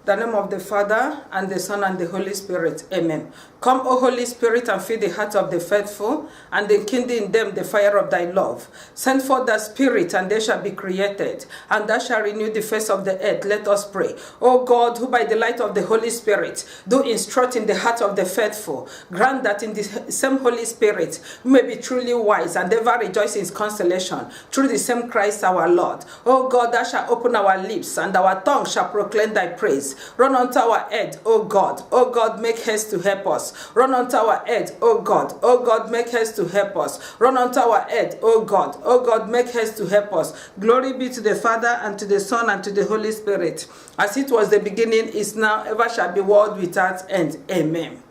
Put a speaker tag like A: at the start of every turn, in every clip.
A: In the name of the Father, and the Son, and the Holy Spirit. Amen. Come, O Holy Spirit, and fill the hearts of the faithful, and enkindle in them the fire of thy love. Send forth thy Spirit, and they shall be created, and thou shalt renew the face of the earth. Let us pray. O God, who by the light of the Holy Spirit do instruct in the heart of the faithful, grant that in the same Holy Spirit we may be truly wise, and ever rejoice in his consolation, through the same Christ our Lord. O God, thou shalt open our lips, and our tongue shall proclaim thy praise. Run unto our aid, O God. O God, make haste to help us. Run unto our aid, O God. O God, make haste to help us. Run unto our aid, O God. O God, make haste to help us. Glory be to the Father, and to the Son, and to the Holy Spirit, as it was the beginning, is now, ever shall be, world without end. Amen.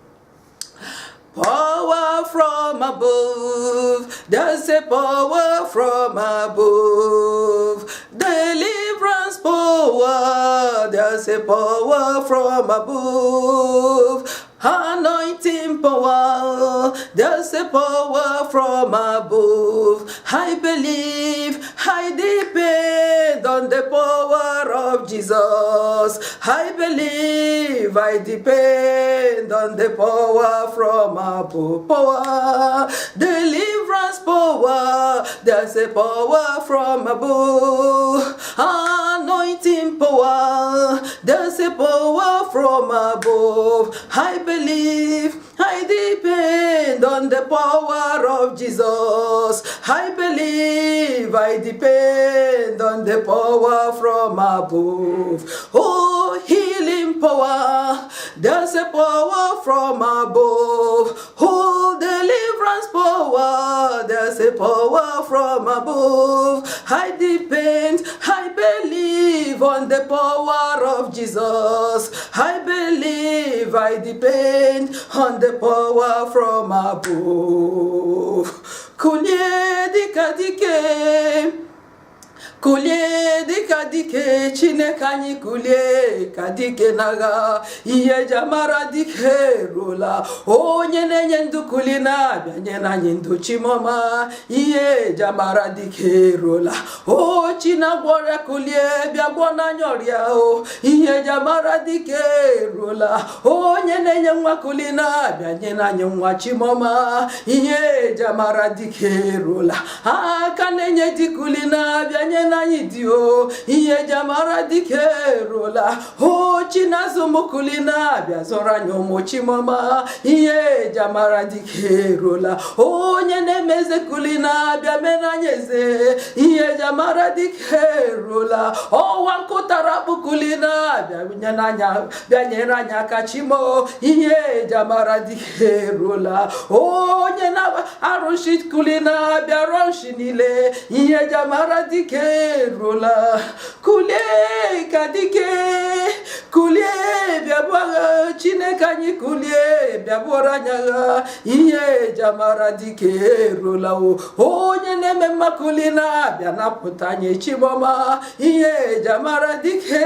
A: Power from above, there's a power from above. Deliverance power, there's a power from above. Anointing power, there's a power from above. I believe, I depend on the power of Jesus. I believe, I depend on the power from above. Power, deliverance power, there's a power from above. Anointing power, there's a power from above. I believe, I depend on the power of Jesus. I believe, I depend on the power from above. Oh, healing power, there's a power from above. Oh, deliverance power, there's a power from above. I depend, I believe on the power of Jesus. I believe, I depend on the power from above. Kunye dika dike, kulie dika dike, Chineke anyị kulie ka dike naga, ihe jamara dike rola, onye na-enye ndụ kuli na-abịa nye na anyị ndụ chimoma, ihe jamara dike rola, o chinagwọrịa kulie bịa gwọ n'anya ọrịa o, ihe jamara dike rola, onye na-enye nwa kuli na-abịa nye na anyị nwa chimoma, ihe jamara dike rola, aka na-enye dikuli na-abịa nye anyị dio, ihe jamara dike rola, o chinazo mukulina bịa zọrọ anyị ụmụ chimoma, ihe jamara dike rola, onye na-emeze kulina bịa mena anyị eze, ihe jamara dike rola, ọwa nkụtara bukulina bịa nyere anyị aka chimo, ihe jamara dike rola, onye na arụshi kulina bịa rọshi niile, ihe jamara dike rola, kulie kadike, kulie biabwa Chineke anyị kulie biabora nyaga, ihe jamara dike rola o, onye na-eme makulina bịa napụta anyị chimoma, ihe jamara dike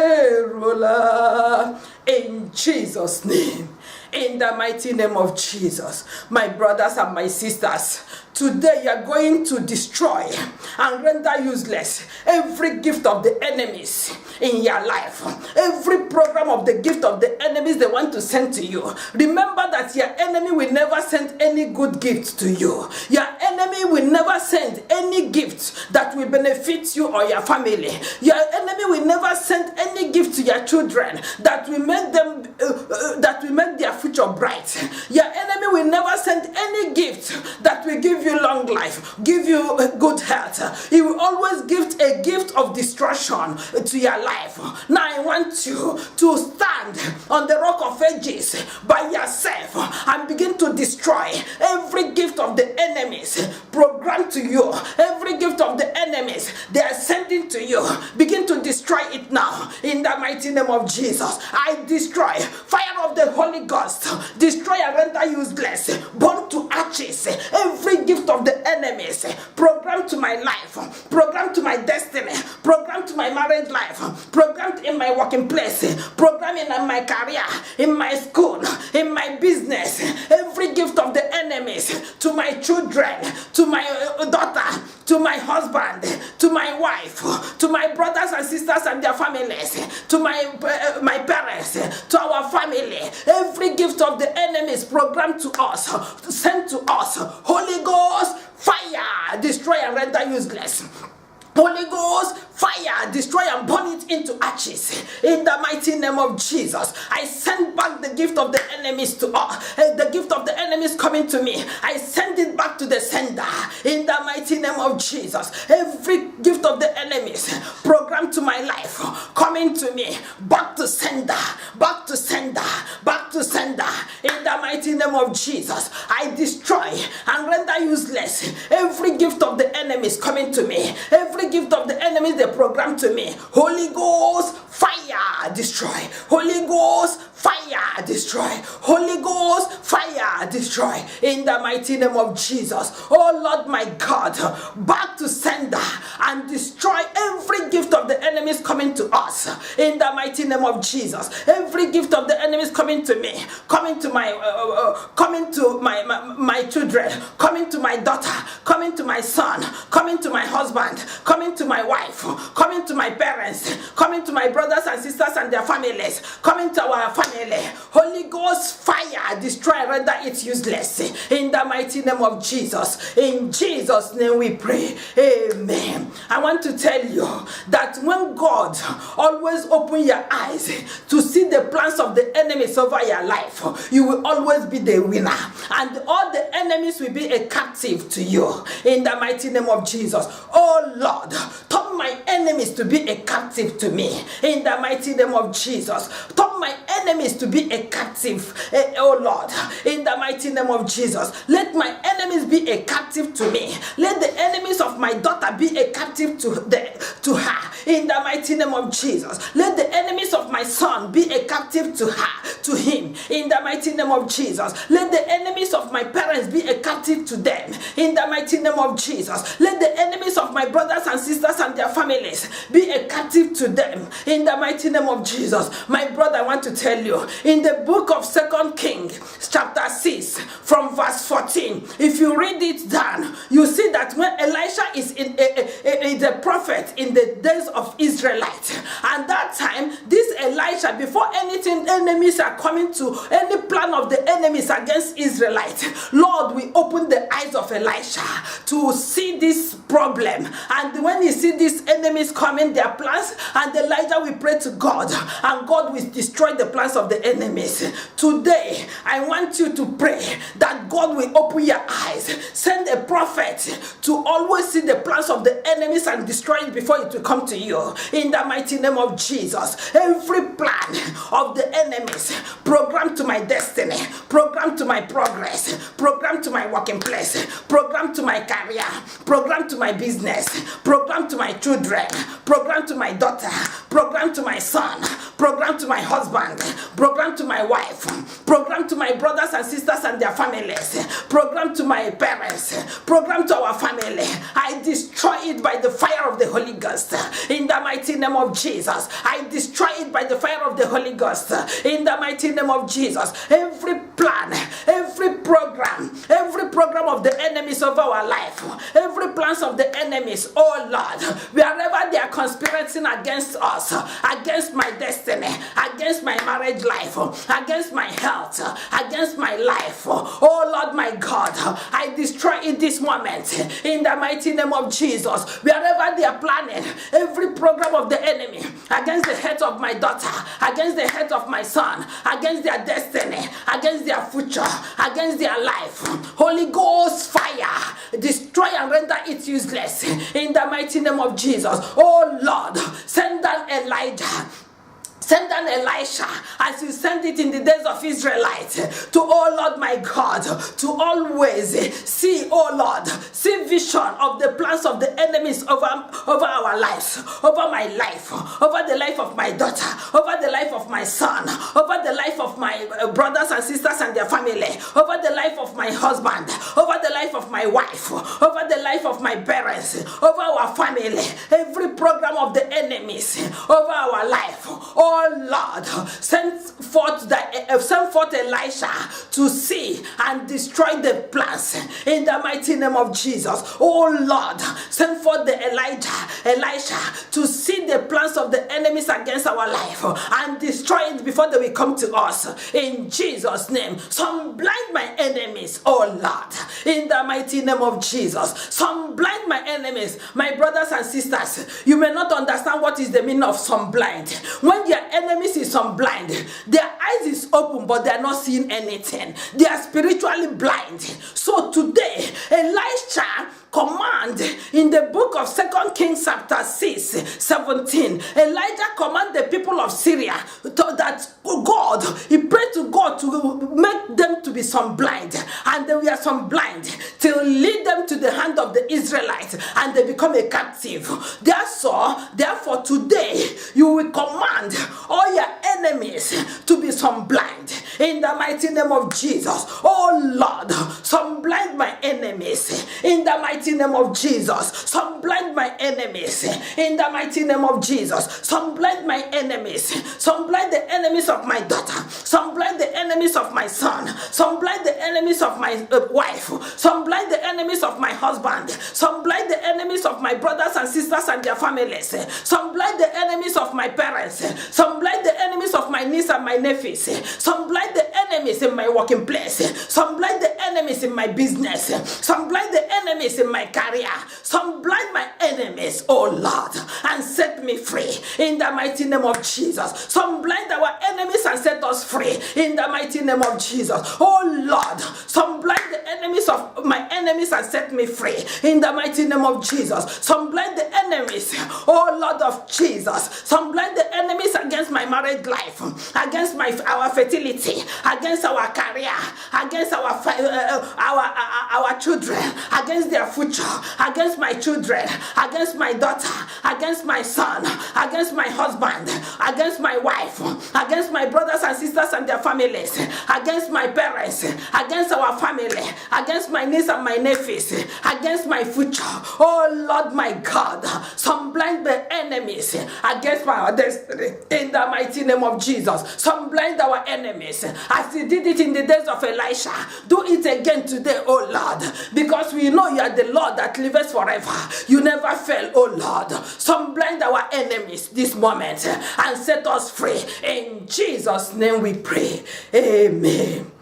A: rola. In Jesus' name, in the mighty name of Jesus, my brothers and my sisters, today you are going to destroy and render useless every gift of the enemies in your life, every program of the gift of the enemies they want to send to you. Remember that your enemy will never send any good gift to you. Your enemy will never send any gift that will benefit you or your family. Your enemy will never send any gift to your children that will make them their future bright. Your enemy will never send any gift that will give you long life, give you good health. He will always give a gift of destruction to your life. Now I want you to stand on the rock of ages by yourself and begin to destroy every gift of the enemies programmed to you, every gift of the enemies they are sending to you. Begin to destroy it now in the mighty name of Jesus. I destroy fire of the Holy Ghost, destroy and render useless, burn to ashes every gift of the enemies programmed to my life, programmed to my destiny, programmed to my marriage life, programmed in my working place, programmed in my career, in my school, in my business. Every gift of the enemies to my children, to my daughter, to my husband, to my wife, to my brothers and sisters and their families, to my parents, gift of the enemy is programmed to us, sent to us. Holy Ghost, fire, destroy and render useless. Holy Ghost, fire, destroy and burn it into ashes. In the mighty name of Jesus, I send back the gift of the enemies to us. The gift of the enemies coming to me, I send it back to the sender. In the mighty name of Jesus, every gift of the enemies programmed to my life, coming to me, back to sender, back to sender, back to sender. In the mighty name of Jesus, I destroy and render useless every gift of the enemies coming to me. Every gift of the enemies they program to me. Holy Ghost, fire, destroy. Holy Ghost, fire, destroy. Holy Ghost, fire, destroy. In the mighty name of Jesus. Oh Lord my God, back to sender and destroy every gift of the enemies coming to us. In the mighty name of Jesus. Every gift of the enemies coming to me, coming to my my children, coming to my daughter, coming to my son, coming to my husband, coming to my wife, coming to my parents, coming to my brothers and sisters and their families, coming to our family. Holy Ghost, fire, destroy, render it useless. In the mighty name of Jesus. In Jesus' name we pray. Amen. I want to tell you that when God always open your eyes to see the plans of the enemies over your life, you will always be the winner. And all the enemies will be a captive to you. In the mighty name of Jesus. Oh Lord, turn my enemies to be a captive to me. In the mighty name of Jesus. Turn my enemies to be a captive. Oh Lord, in the mighty name of Jesus. Let my enemies be a captive to me. Let the enemies of my daughter be a captive to her. In the mighty name of Jesus. Let the enemies of my son be a captive to her, to him. In the mighty name of Jesus. Let the enemies of my parents be a captive to them. In the mighty name of Jesus. Let the enemies of my brothers and sisters and their families be a captive to them. In the mighty name of Jesus. My brother, I want to tell you, in the book of 2 Kings, chapter 6, from verse 14, if you read it down, you see that when Elisha is in the prophet in the days of Israelite, and that time, this Elisha, before anything enemies are coming to, any plan of the enemies against Israelite, Lord, we open the eyes of Elisha to see this problem. And when you see these enemies coming, their plans, and Elijah will pray to God, and God will destroy the plans of the enemies. Today, I want you to pray that God will open your eyes. Send a prophet to always see the plans of the enemies and destroy it before it will come to you. In the mighty name of Jesus. Every plan of the enemies programmed to my destiny, programmed to my progress, programmed to my working place, programmed to my career, programmed to my business, programmed to my children, programmed to my daughter, programmed to my son, programmed to my husband, programmed to my wife, programmed to my brothers and sisters and their families, programmed to my parents, programmed to our family. I destroy it by the fire of the Holy Ghost. In the mighty name of Jesus. I destroy it by the fire of the Holy Ghost. In the mighty name of Jesus. Every plan, every program of the enemies of our life, every plans of the enemies, oh Lord, wherever they are conspiring against us, against my destiny, against my marriage life, against my health, against my life, oh Lord my God, I destroy it this moment in the mighty name of Jesus. Wherever they are planning every program of the enemy against the head of my daughter, against the head of my son, against their destiny, against their future, against their life, Holy Ghost fire, destroy and render it useless in the mighty name of Jesus. Oh Lord, send down Elijah. Send down Elisha as you send it in the days of Israelites to, oh Lord my God, to always see, oh Lord, see vision of the plans of the enemies over our lives, over my life, over the life of my daughter, over the life of my son, over the life of my brothers and sisters and their family, over the life of my husband, over the life of my wife, over the life of my parents, over our family, every program of the enemies over our life. Oh Lord, send forth Elisha to see and destroy the plans in the mighty name of Jesus. Oh Lord, send forth the Elisha to see the plans of the enemies against our life and destroy it before they will come to us in Jesus' name. Some blind my enemies, oh Lord, in the mighty name of Jesus. Some blind my enemies. My brothers and sisters, you may not understand what is the meaning of some blind. When your enemies is some blind, their eyes is open but they are not seeing anything. They are spiritually blind. So today, Elisha command in the book of 2 Kings chapter 6:17, Elijah command the people of Syria that God, he prayed to God to make them to be some blind, and they were some blind till lead them to the hand of the Israelites and they become a captive. Therefore today you will command all your enemies to be some blind in the mighty name of Jesus. Oh Lord, some blind my enemies in the mighty name of Jesus. Some blind my enemies in the mighty name of Jesus. Some blind my enemies. Some blind the enemies of my daughter. Some blind the enemies of my son. Some blind the enemies of my wife. Some blind the enemies of my husband. Some blind the enemies of my brothers and sisters and their families. Some blind the enemies of my parents. Some blind the enemies of my niece and my nephews. Some blind the enemies in my working place. Some blind the enemies in my business. Some blind the enemies in my career. Some blind my enemies, oh Lord, and set me free in the mighty name of Jesus. Some blind our enemies and set us free in the mighty name of Jesus. Oh Lord, some blind the enemies of my enemies and set me free in the mighty name of Jesus. Some blind the enemies, oh Lord of Jesus. Some blind the enemies against my marriage life, against our fertility, against our career, against our children, against their future, against my children, against my daughter, against my son, against my husband, against my wife, against my brothers and sisters and their families, against my parents, against our family, against my niece and my nephews, against my future. Oh Lord my God, some blind the enemies against my destiny in the mighty name of Jesus. Some blind our enemies as he did it in the days of Elisha. Do it again today, oh Lord, because we know you are the Lord that liveth forever. You never fail, oh Lord. Some blind our enemies this moment and set us free. In Jesus' name we pray. Amen.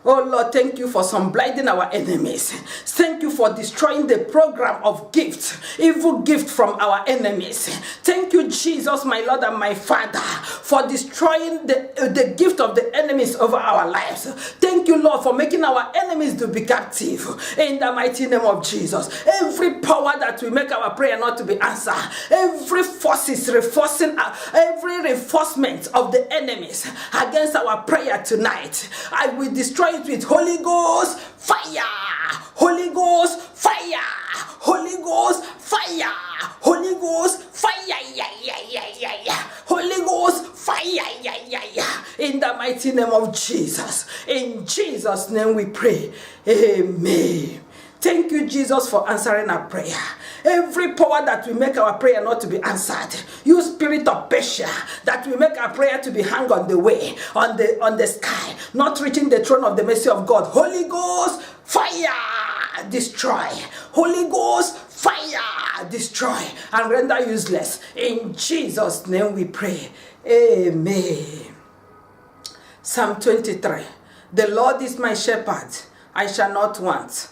A: Oh Lord, thank you for some blinding our enemies. Thank you for destroying the program of gifts, evil gift from our enemies. Thank you, Jesus, my Lord and my Father, for destroying the gift of the enemies over our lives. Thank you, Lord, for making our enemies to be captive in the mighty name of Jesus. Every power that will make our prayer not to be answered, every force is reinforcing, every reinforcement of the enemies against our prayer tonight, I will destroy it with Holy Ghost fire, Holy Ghost fire, Holy Ghost fire, Holy Ghost fire, Holy Ghost fire, in the mighty name of Jesus. In Jesus' name we pray. Amen. Thank you, Jesus, for answering our prayer. Every power that will make our prayer not to be answered, you spirit of Persia that will make our prayer to be hung on the way, on the sky, not reaching the throne of the mercy of God. Holy Ghost, fire, destroy. Holy Ghost, fire, destroy and render useless. In Jesus' name we pray. Amen. Psalm 23. The Lord is my shepherd, I shall not want.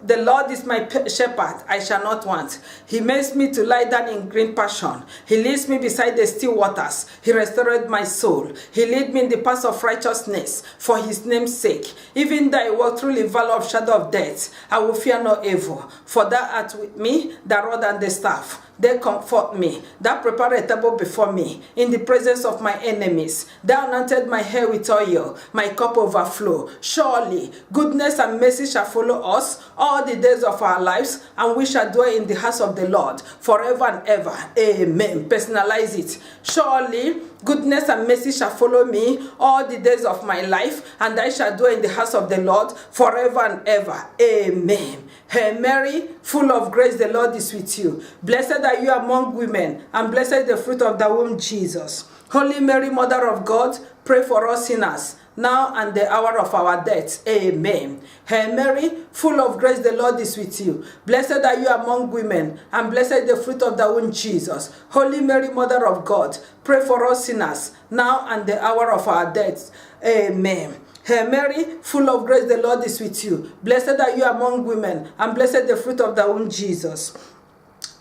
A: The Lord is my shepherd, I shall not want. He makes me to lie down in green pasture. He leads me beside the still waters. He restored my soul. He lead me in the paths of righteousness for his name's sake. Even though I walk through the valley of shadow of death, I will fear no evil. For thou art with me, the rod and the staff, they comfort me. Thou prepare a table before me in the presence of my enemies. Thou anointed my hair with oil, my cup overflow. Surely goodness and mercy shall follow us all the days of our lives, and we shall dwell in the house of the Lord forever and ever. Amen. Personalize it. Surely goodness and mercy shall follow me all the days of my life, and I shall dwell in the house of the Lord forever and ever. Amen. Hail Mary, full of grace, the Lord is with you. Blessed are you among women, and blessed is the fruit of the womb, Jesus. Holy Mary, Mother of God, pray for us sinners, now and the hour of our death. Amen. Hail Mary, full of grace, the Lord is with you. Blessed are you among women, and blessed is the fruit of the womb, Jesus. Holy Mary, Mother of God, pray for us sinners, now and the hour of our death. Amen. Hail Mary, full of grace, the Lord is with you. Blessed are you among women, and blessed is the fruit of the womb, Jesus.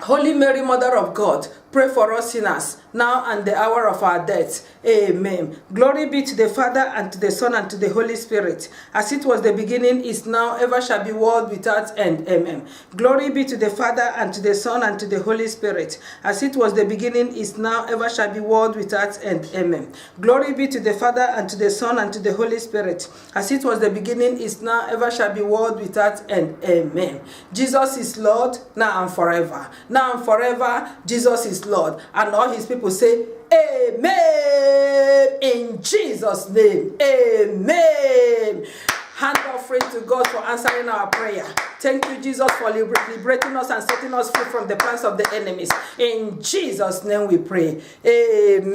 A: Holy Mary, Mother of God, pray for us sinners, now and the hour of our death. Amen. Glory be to the Father, and to the Son, and to the Holy Spirit, as it was the beginning, is now, ever shall be, world without end. Amen. Glory be to the Father, and to the Son, and to the Holy Spirit, as it was the beginning, is now, ever shall be, world without end. Amen. Glory be to the Father, and to the Son, and to the Holy Spirit, as it was the beginning, is now, ever shall be, world without end. Amen. Jesus is Lord, now and forever. Now and forever, Jesus is Lord. And all his people say, Amen. In Jesus' name, Amen. Hand offering to God for answering our prayer. Thank you, Jesus, for liberating us and setting us free from the plans of the enemies. In Jesus' name we pray. Amen.